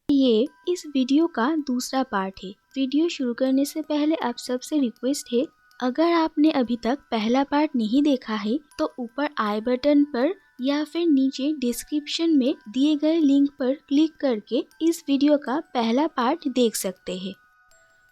ये इस वीडियो का दूसरा पार्ट है। वीडियो शुरू करने से पहले आप सबसे रिक्वेस्ट है, अगर आपने अभी तक पहला पार्ट नहीं देखा है तो ऊपर आई बटन पर या फिर नीचे डिस्क्रिप्शन में दिए गए लिंक पर क्लिक करके इस वीडियो का पहला पार्ट देख सकते हैं।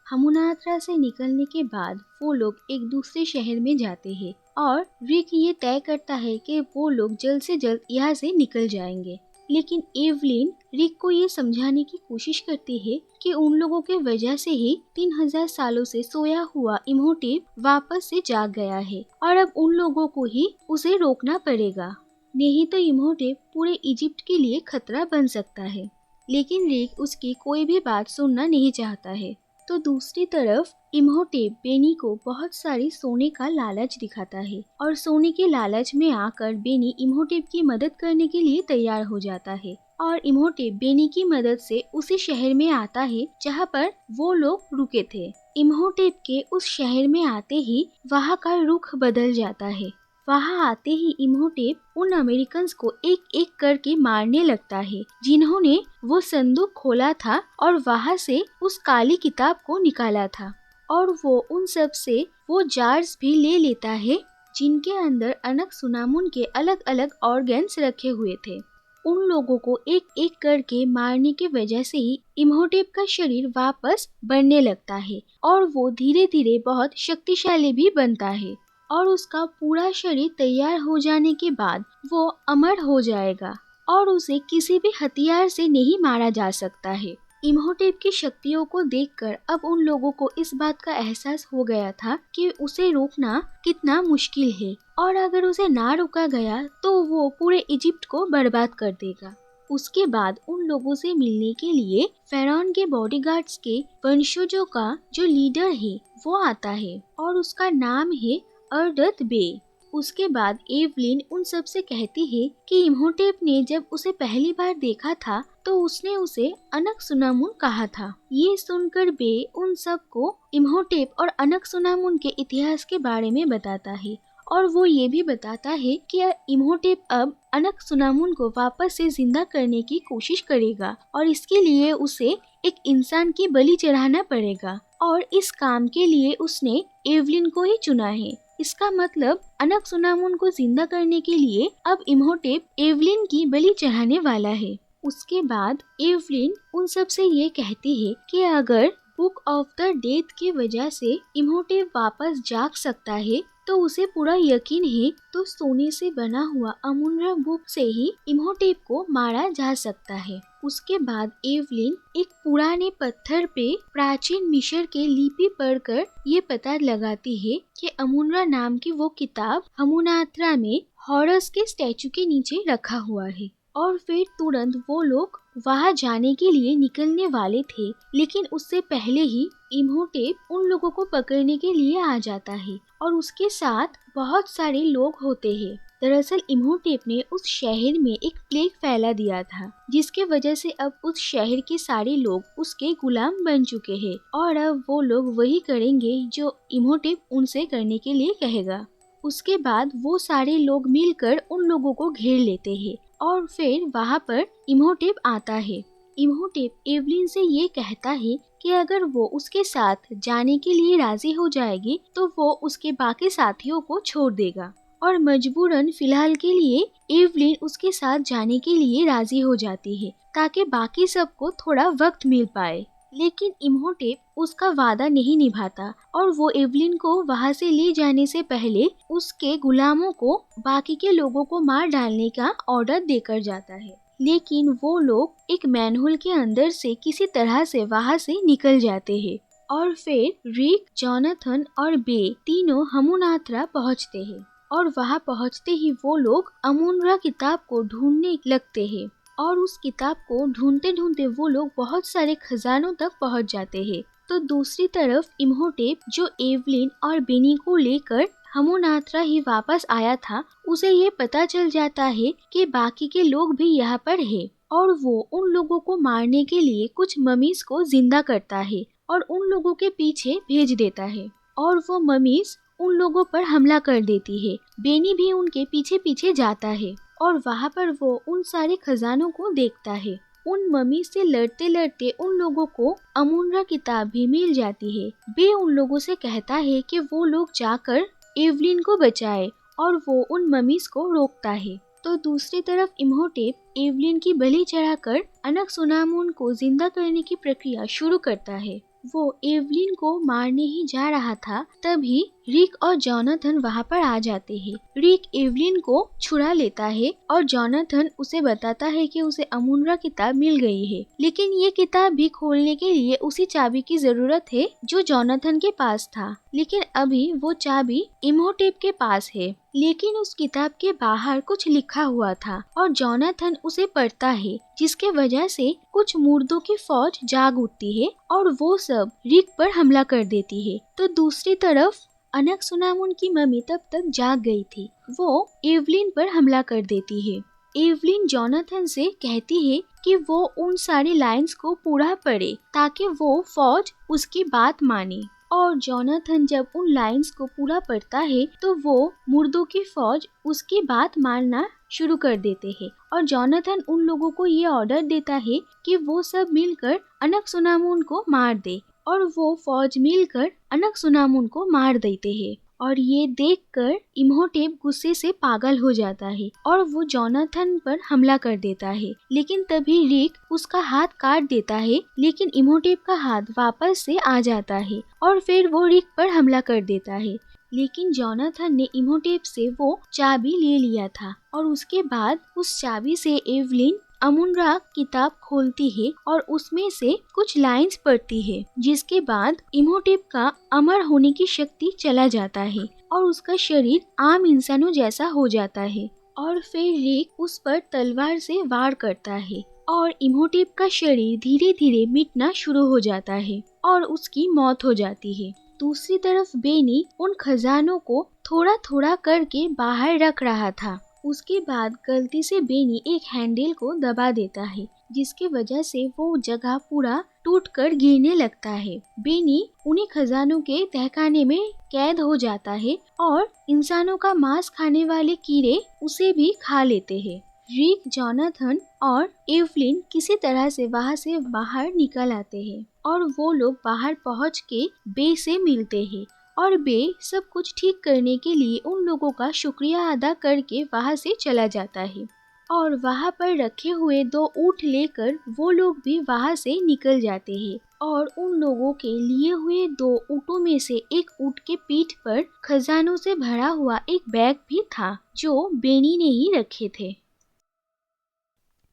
हमुनात्रा से निकलने के बाद वो लोग एक दूसरे शहर में जाते हैं और रिक ये तय करता है कि वो लोग जल्द से जल्द यहाँ से निकल जाएंगे। लेकिन एवलिन रिक को ये समझाने की कोशिश करती है कि उन लोगों के वजह से ही 3000 सालों से सोया हुआ इम्होटेप वापस से जाग गया है और अब उन लोगों को ही उसे रोकना पड़ेगा, नहीं तो इम्होटेप पूरे इजिप्ट के लिए खतरा बन सकता है। लेकिन रिक उसकी कोई भी बात सुनना नहीं चाहता है। तो दूसरी तरफ इम्होटेप बेनी को बहुत सारी सोने का लालच दिखाता है और सोने के लालच में आकर बेनी इम्होटेप की मदद करने के लिए तैयार हो जाता है और इम्होटेप बेनी की मदद से उसी शहर में आता है जहाँ पर वो लोग रुके थे। इम्होटेप के उस शहर में आते ही वहाँ का रुख बदल जाता है। वहाँ आते ही इम्होटेप उन अमेरिकन्स को एक एक करके मारने लगता है जिन्होंने वो संदूक खोला था और वहाँ से उस काली किताब को निकाला था, और वो उन सब से वो जार्स भी ले लेता है जिनके अंदर अनक-सुनामुन के अलग अलग ऑर्गन्स रखे हुए थे। उन लोगों को एक एक करके मारने की वजह से ही इम्होटेप का शरीर वापस बनने लगता है और वो धीरे धीरे बहुत शक्तिशाली भी बनता है और उसका पूरा शरीर तैयार हो जाने के बाद वो अमर हो जाएगा और उसे किसी भी हथियार से नहीं मारा जा सकता है। इम्होटेप की शक्तियों को देखकर अब उन लोगों को इस बात का एहसास हो गया था कि उसे रोकना कितना मुश्किल है और अगर उसे ना रोका गया तो वो पूरे इजिप्ट को बर्बाद कर देगा। उसके बाद उन लोगों से मिलने के लिए फेरौन के बॉडीगार्ड्स के वंशजों का जो लीडर है वो आता है और उसका नाम है अर्डत बे। उसके बाद एवलिन उन सब से कहती है कि इम्होटेप ने जब उसे पहली बार देखा था तो उसने उसे अनक-सुनामुन कहा था। ये सुनकर बे उन सब को इम्होटेप और अनक-सुनामुन के इतिहास के बारे में बताता है और वो ये भी बताता है कि इम्होटेप अब अनक-सुनामुन को वापस से जिंदा करने की कोशिश करेगा और इसके लिए उसे एक इंसान की बलि चढ़ाना पड़ेगा और इस काम के लिए उसने एवलिन को ही चुना है। इसका मतलब अनक-सुनामुन को जिंदा करने के लिए अब इम्होटेप एवलिन की बलि चढ़ाने वाला है। उसके बाद एवलिन उन सब से ये कहती है कि अगर बुक ऑफ द डेथ की वजह से इम्होटेप वापस जाग सकता है तो उसे पूरा यकीन है तो सोने से बना हुआ अमुनरा बुक से ही इम्होटेप को मारा जा सकता है। उसके बाद एवलिन एक पुराने पत्थर पे प्राचीन मिस्र के लिपि पढ़कर ये पता लगाती है कि अमुनरा नाम की वो किताब हमुनात्रा में हॉरस के स्टैचू के नीचे रखा हुआ है और फिर तुरंत वो लोग वहाँ जाने के लिए निकलने वाले थे, लेकिन उससे पहले ही इम्होटेप उन लोगों को पकड़ने के लिए आ जाता है और उसके साथ बहुत सारे लोग होते हैं। दरअसल इम्होटेप ने उस शहर में एक प्लेग फैला दिया था जिसके वजह से अब उस शहर के सारे लोग उसके गुलाम बन चुके हैं और अब वो लोग वही करेंगे जो इम्होटेप उनसे करने के लिए कहेगा। उसके बाद वो सारे लोग मिलकर उन लोगों को घेर लेते हैं और फिर वहाँ पर इम्होटेप आता है। इम्होटेप एवलिन से ये कहता है कि अगर वो उसके साथ जाने के लिए राजी हो जाएगी तो वो उसके बाकी साथियों को छोड़ देगा और मजबूरन फिलहाल के लिए एवलिन उसके साथ जाने के लिए राजी हो जाती है ताकि बाकी सबको थोड़ा वक्त मिल पाए। लेकिन इम्होटेप उसका वादा नहीं निभाता और वो एवलिन को वहाँ से ले जाने से पहले उसके गुलामों को बाकी के लोगों को मार डालने का ऑर्डर देकर जाता है। लेकिन वो लोग एक मैनहोल के अंदर से किसी तरह से वहाँ से निकल जाते हैं और फिर रिक, जोनाथन और बे तीनों हमुनात्रा पहुँचते हैं और वहाँ पहुँचते ही वो लोग अमुनरा किताब को ढूंढने लगते हैं और उस किताब को ढूंढते ढूंढते वो लोग बहुत सारे खजानों तक पहुंच जाते हैं। तो दूसरी तरफ इम्होटेप जो एवलिन और बेनी को लेकर हमुनात्रा ही वापस आया था, उसे ये पता चल जाता है कि बाकी के लोग भी यहाँ पर है और वो उन लोगों को मारने के लिए कुछ ममीज को जिंदा करता है और उन लोगों के पीछे भेज देता है और वो ममीज उन लोगों पर हमला कर देती है। बेनी भी उनके पीछे पीछे जाता है और वहाँ पर वो उन सारे खजानों को देखता है उन मम्मी से लड़ते लड़ते उन लोगों को अमुनरा किताब भी मिल जाती है। बे उन लोगों से कहता है कि वो लोग जाकर एवलिन को बचाए और वो उन मम्मीज को रोकता है। तो दूसरी तरफ इम्होटेप एवलिन की बलि चढ़ाकर अनकसुनामुन को जिंदा करने की प्रक्रिया शुरू करता है। वो एवलिन को मारने ही जा रहा था, तभी रिक और जोनाथन वहाँ पर आ जाते हैं। रिक एवलिन को छुड़ा लेता है और जोनाथन उसे बताता है कि उसे अमुनरा किताब मिल गई है, लेकिन ये किताब भी खोलने के लिए उसी चाबी की जरूरत है जो जोनाथन के पास था। लेकिन अभी वो चाबी इम्होटेप के पास है, लेकिन उस किताब के बाहर कुछ लिखा हुआ था और जोनाथन उसे पढ़ता है, जिसके वजह से कुछ मुर्दों की फौज जाग उठती है और वो सब रिक पर हमला कर देती है। तो दूसरी तरफ अनकसुनामुन की मम्मी तब तक जाग गई थी। वो एवलिन पर हमला कर देती है। एवलिन जोनाथन से कहती है कि वो उन सारी लाइंस को पूरा पढ़े ताकि वो फौज उसकी बात माने। और जोनाथन जब उन लाइंस को पूरा पढ़ता है तो वो मुर्दों की फौज उसकी बात मानना शुरू कर देते हैं और जोनाथन उन लोगों को ये ऑर्डर देता है कि वो सब मिलकर अनकसुनामुन को मार दे और वो फौज मिलकर अनकसुनामुन को मार देते हैं। और ये देखकर इम्होटेप गुस्से से पागल हो जाता है और वो जोनाथन पर हमला कर देता है, लेकिन तभी रिक उसका हाथ काट देता है, लेकिन इम्होटेप का हाथ वापस से आ जाता है और फिर वो रिक पर हमला कर देता है। लेकिन जोनाथन ने इम्होटेप से वो चाबी ले लिया था और उसके बाद उस चाबी से एवलिन अमुनरा किताब खोलती है और उसमें से कुछ लाइंस पढ़ती है, जिसके बाद इम्होटेप का अमर होने की शक्ति चला जाता है और उसका शरीर आम इंसानों जैसा हो जाता है। और फिर रिक उस पर तलवार से वार करता है और इम्होटेप का शरीर धीरे धीरे मिटना शुरू हो जाता है और उसकी मौत हो जाती है। दूसरी तरफ बेनी उन खजानों को थोड़ा थोड़ा करके बाहर रख रहा था। उसके बाद गलती से बेनी एक हैंडल को दबा देता है, जिसकी वजह से वो जगह पूरा टूटकर गिरने लगता है। बेनी उन्हीं खजानों के तहखाने में कैद हो जाता है और इंसानों का मांस खाने वाले कीड़े उसे भी खा लेते हैं। रिक, जोनाथन और एवलिन किसी तरह से वहाँ से बाहर निकल आते हैं और वो लोग बाहर पहुँच के बे से मिलते हैं और बे सब कुछ ठीक करने के लिए उन लोगों का शुक्रिया अदा करके वहाँ से चला जाता है और वहाँ पर रखे हुए 2 ऊँट लेकर वो लोग भी वहाँ से निकल जाते हैं और उन लोगों के लिए हुए 2 ऊँटों में से एक ऊँट के पीठ पर खजानों से भरा हुआ एक बैग भी था जो बेनी ने ही रखे थे।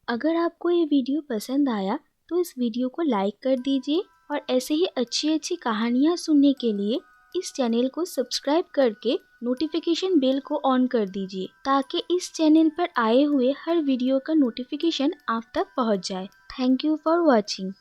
अगर आपको ये वीडियो पसंद आया तो इस वीडियो को लाइक कर दीजिए और ऐसे ही अच्छी अच्छी कहानियाँ सुनने के लिए इस चैनल को सब्सक्राइब करके नोटिफिकेशन बेल को ऑन कर दीजिए ताकि इस चैनल पर आए हुए हर वीडियो का नोटिफिकेशन आप तक पहुंच जाए। Thank you for watching.